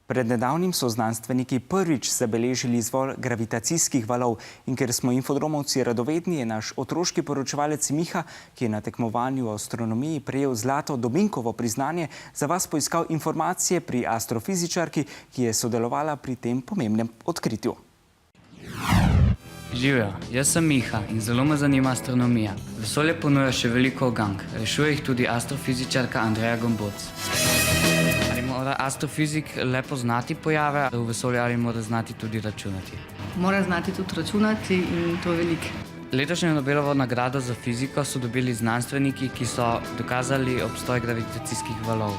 Pred nedavnim so znanstveniki prvič zabeležili izvor gravitacijskih valov in ker smo infodromovci radovedni, je naš otroški poročevalec Miha, ki je na tekmovanju o astronomiji prejel zlato Dominkovo priznanje, za vas poiskal informacije pri astrofizičarki, ki je sodelovala pri tem pomembnem odkritju. Živjo, jaz sem Miha in zelo me zanima astronomija. Vesolje ponuja še veliko ugank, rešuje jih tudi astrofizičarka Andreja Gomboc. Ali mora astrofizik le poznati pojave v vesolju ali mora znati tudi računati? Mora znati tudi računati in to je veliko. Letošnjo Nobelovo nagrado za fiziko so dobili znanstveniki, ki so dokazali obstoj gravitacijskih valov.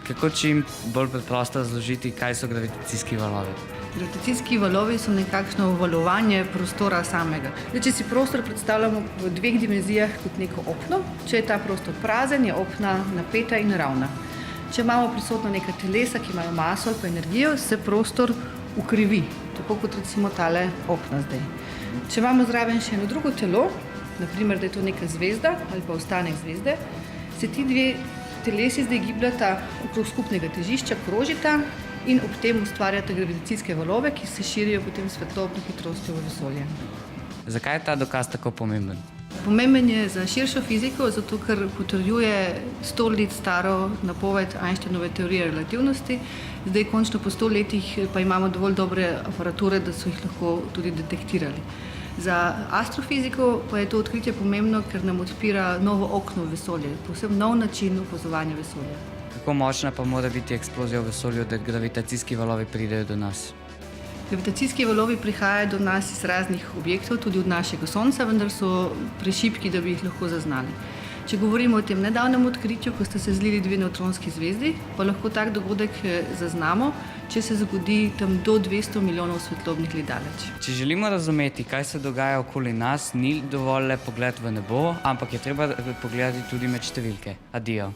Kako čim bolj preprosto razložiti, kaj so gravitacijski valovi? Gravitacijski valovi so nekakšno valovanje prostora samega. Zdaj, če si prostor predstavljamo v dveh dimenzijah kot neko okno, če je ta prostor prazen, je okna napeta in ravna. Če imamo prisotna neka telesa, ki imajo maso ali pa energijo, se prostor ukrivi, tako kot recimo tale okna zdaj. Če imamo zraven še eno drugo telo, naprimer, da je to neka zvezda ali pa ostanek zvezde, se ti dve telesi zdaj gibljata okrog skupnega težišča, krožita in ob tem ustvarjata gravitacijske valove, ki se širijo potem s svetlobno hitrostjo v vesolje. Zakaj je ta dokaz tako pomemben? Pomemben je za širšo fiziko, zato ker potrjuje 100 let staro napoved Einsteinove teorije relativnosti. Zdaj končno po 100 letih pa imamo dovolj dobre aparature, da so jih lahko tudi detektirali. Za astrofiziko pa je to odkritje pomembno, ker nam odpira novo okno v vesolje, povsem nov način opazovanja vesolja. Kako močna pa mora biti eksplozija v vesolju, da gravitacijski valovi pridejo do nas? Gravitacijski valovi prihajajo do nas iz raznih objektov, tudi od našega Sonca, vendar so prešibki, da bi jih lahko zaznali. Če govorimo o tem nedavnem odkritju, ko sta se zlili dve nevtronski zvezdi, pa lahko tak dogodek zaznamo, če se zgodi tam do 200 milijonov svetlobnih let daleč. Če želimo razumeti, kaj se dogaja okoli nas, ni dovolj le pogled v nebo, ampak je treba pogledati tudi med številke. Adijo.